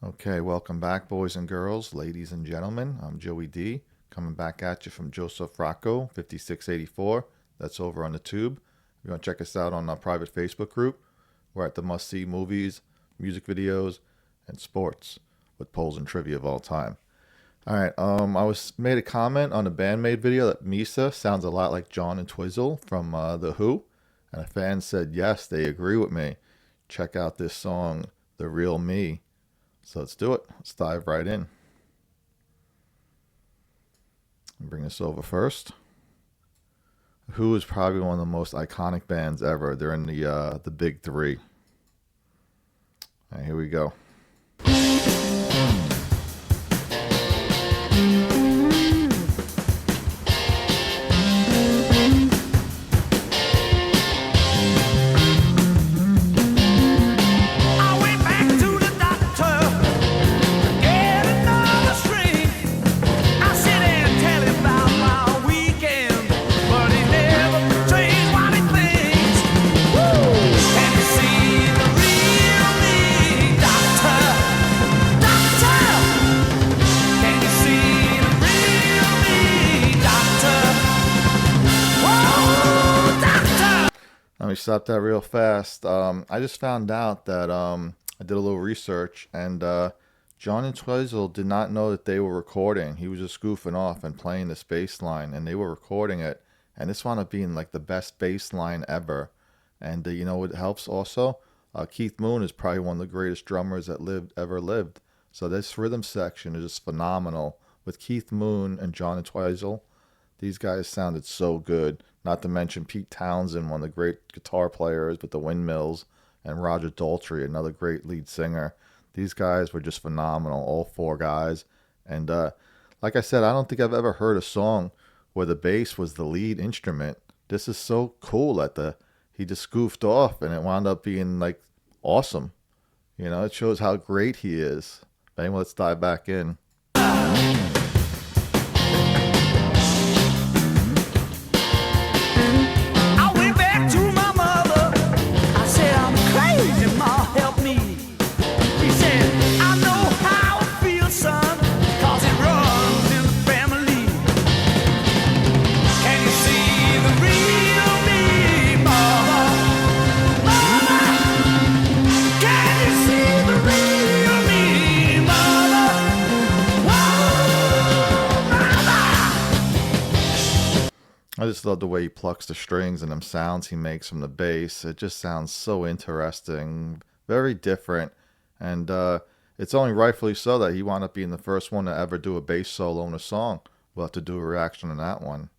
Okay, welcome back, boys and girls, ladies and gentlemen. I'm Joey D, coming back at you from Joseph Rocco, 5684. That's over on the tube. If you want to check us out on our private Facebook group, we're at the must-see movies, music videos, and sports with polls and trivia of all time. All right, made a comment on a Bandmade video that Misa sounds a lot like John and Twizzle from The Who, and a fan said yes, they agree with me. Check out this song, The Real Me. So let's do it. Let's dive right in. Bring this over first. Who is probably one of the most iconic bands ever. They're in the big three. All right, here we go. Let me stop that real fast. I just found out that I did a little research, and John and Twizzle did not know that they were recording. He was just goofing off and playing this bass line, and they were recording it. And this wound up being like the best bass line ever. And you know what helps also? Keith Moon is probably one of the greatest drummers that ever lived. So this rhythm section is just phenomenal. With Keith Moon and John and Twizzle, these guys sounded so good. Not to mention Pete Townsend, one of the great guitar players with the Windmills, and Roger Daltrey, another great lead singer. These guys were just phenomenal, all four guys. And like I said, I don't think I've ever heard a song where the bass was the lead instrument. This is so cool that he just goofed off and it wound up being like awesome. You know, it shows how great he is. Anyway, let's dive back in. I just love the way he plucks the strings and them sounds he makes from the bass. It just sounds so interesting, very different, and it's only rightfully so that he wound up being the first one to ever do a bass solo in a song. We'll have to do a reaction on that one.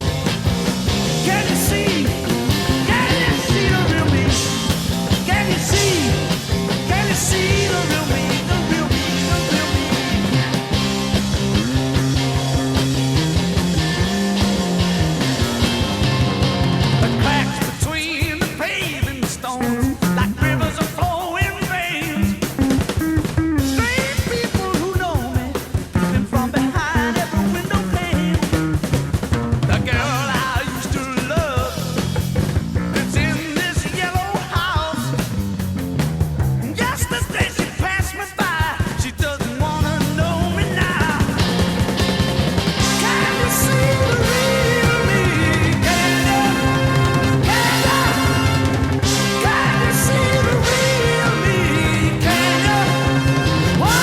Can you see? Can you see the real me? Can you see? Can you see the real me? The real me, the real me. The cracks between the paving stones, like rivers of flowing veins. Strange people who know me, looking from behind every window pane. The girl I used to love lives in this yellow house. Yesterday she passed me by, she doesn't wanna know me now. Can you see the real me? Can you see the real me? Can you? Whoa,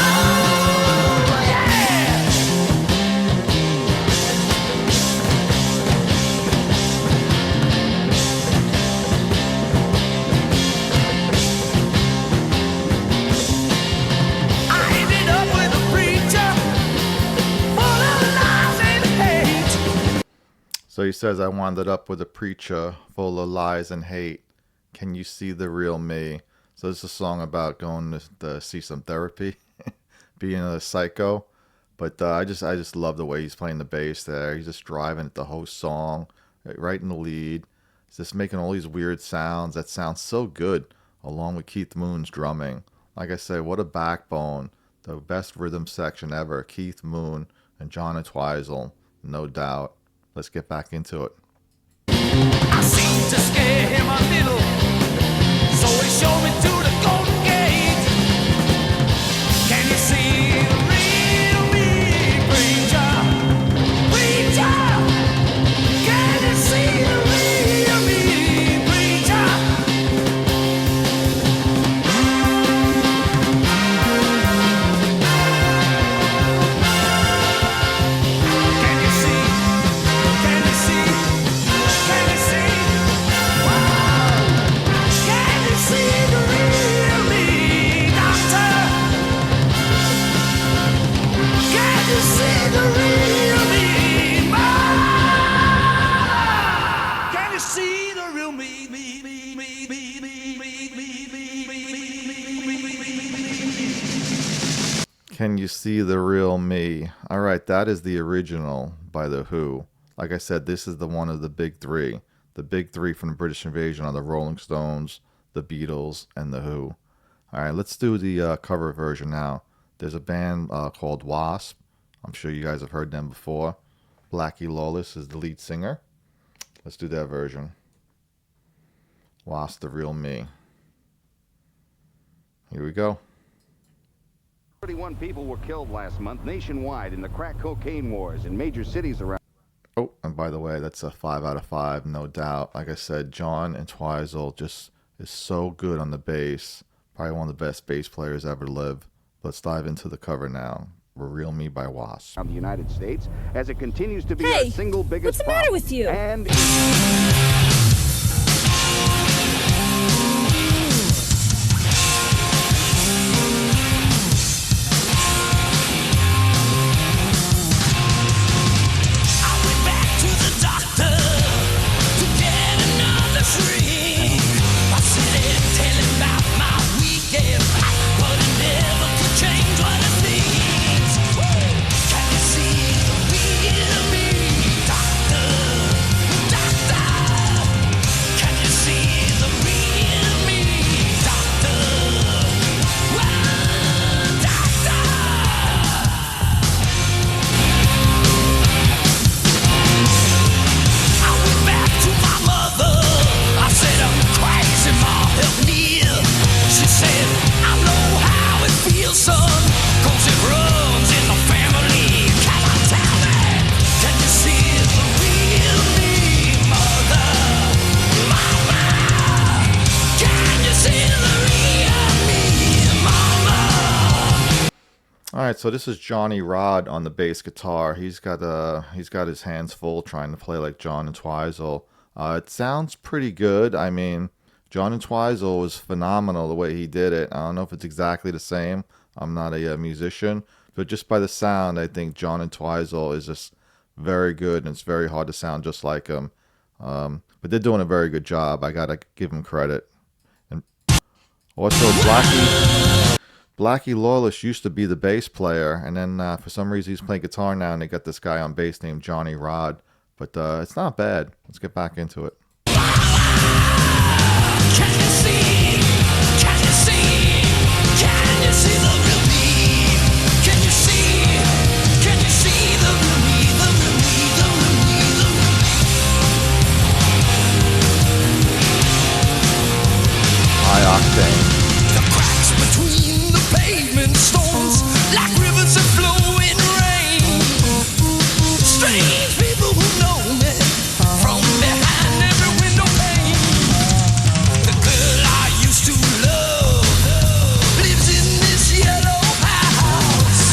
yeah! I ended up with a preacher full of lies and hate. So he says, I wound up with a preacher full of lies and hate. Can you see the real me? So this is a song about going to see some therapy, being a psycho. But I just love the way he's playing the bass there. He's just driving it the whole song, right in the lead. He's just making all these weird sounds that sound so good, along with Keith Moon's drumming. Like I said, what a backbone. The best rhythm section ever. Keith Moon and John and Twizzle, no doubt. Let's get back into it. I seemed to scare him a little, so he showed me to the Golden Gate. Can you see the real me? All right, that is the original by The Who. Like I said, this is the one of the big three. The big three from the British Invasion are the Rolling Stones, the Beatles, and The Who. All right, let's do the cover version now. There's a band called W.A.S.P. I'm sure you guys have heard them before. Blackie Lawless is the lead singer. Let's do that version. W.A.S.P. The Real Me. Here we go. 31 people were killed last month nationwide in the crack cocaine wars in major cities around. Oh, and by the way, that's a 5 out of 5, no doubt. Like I said, John Entwistle just is so good on the bass. Probably one of the best bass players ever lived. Let's dive into the cover now. Real Me by W.A.S.P. The United States, as it continues to be Hey, our single biggest what's the matter problem. with you? And I went back to the doctor to get another shrink. I said, tell him about my weekend, but he never could change what it means. Can you see the real me, doctor? Doctor, can you see the real me, doctor? Well, doctor. I went back to my mother. I said, I'm crazy, Ma, help me. She said, I know how it feels, son, 'cause it runs in the family. Come on, tell me, can you see the real me, mother? Mama, can you see the real me, mama? All right, so this is Johnny Rod on the bass guitar. He's got his hands full trying to play like John Entwistle. It sounds pretty good. I mean, John Entwistle was phenomenal the way he did it. I don't know if it's exactly the same. I'm not a musician, but just by the sound, I think John Entwistle is just very good, and it's very hard to sound just like him. But they're doing a very good job. I gotta give him credit. And also, Blackie Lawless used to be the bass player, and then for some reason he's playing guitar now, and they got this guy on bass named Johnny Rod. But it's not bad. Let's get back into it. Can you see? Can you see? Can you see the real me? Can you see? Can you see the real me? The real me, the real me, the real me. High octane. The cracks between the pavement stones, like rivers of flowing rain. Strange people who know me from behind every window pane. The girl I used to love lives in this yellow house.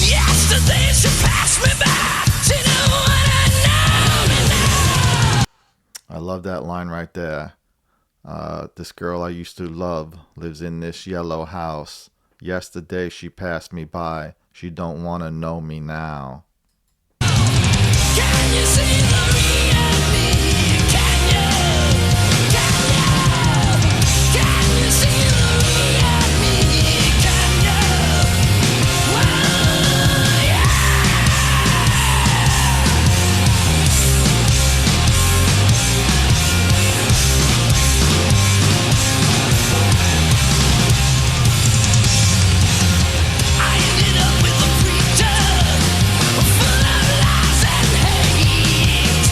Yesterday she passed me by. She knew what I know me now. I love that line right there. This girl I used to love lives in this yellow house. Yesterday she passed me by. She don't want to know me now. Can you see the real me? Can you? Can you? Can you see the real me? Can you? Well, yeah. I ended up with a preacher full of lies and hate.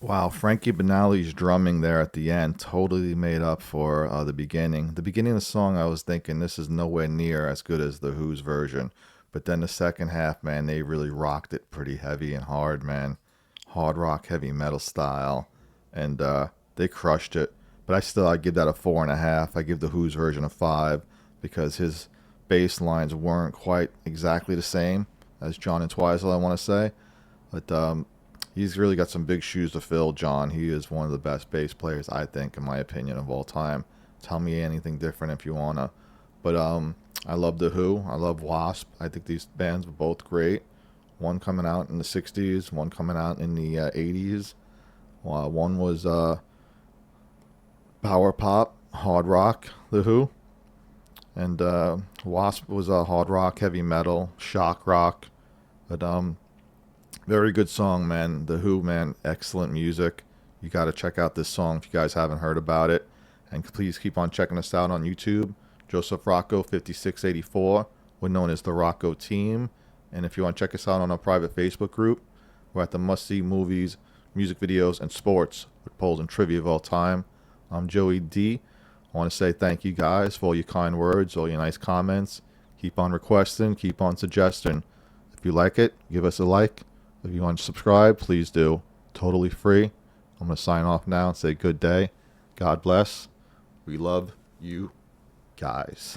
Wow, Frankie Banali's drumming there at the end totally made up for the beginning. The beginning of the song, I was thinking this is nowhere near as good as the Who's version. But then the second half, man, they really rocked it pretty heavy and hard, man. Hard rock, heavy metal style. And they crushed it. But I give that a 4.5. I give the Who's version a 5 because his bass lines weren't quite exactly the same as John and Twizel, I want to say. But he's really got some big shoes to fill, John. He is one of the best bass players, I think, in my opinion, of all time. Tell me anything different if you wanna. But I love the Who. I love W.A.S.P. I think these bands were both great. One coming out in the '60s, one coming out in the '80s. One was power pop, hard rock, the Who, and W.A.S.P. was hard rock, heavy metal, shock rock. But very good song, man. The Who, man, excellent music. You got to check out this song if you guys haven't heard about it. And please keep on checking us out on YouTube. Joseph Rocco 5684. We're known as the Rocco Team. And if you want to check us out on our private Facebook group, we're at the Must See Movies, Music Videos, and Sports with polls and trivia of all time. I'm Joey D. I want to say thank you guys for all your kind words, all your nice comments. Keep on requesting, keep on suggesting. If you like it, give us a like. If you want to subscribe, please do. Totally free. I'm going to sign off now and say good day. God bless. We love you guys.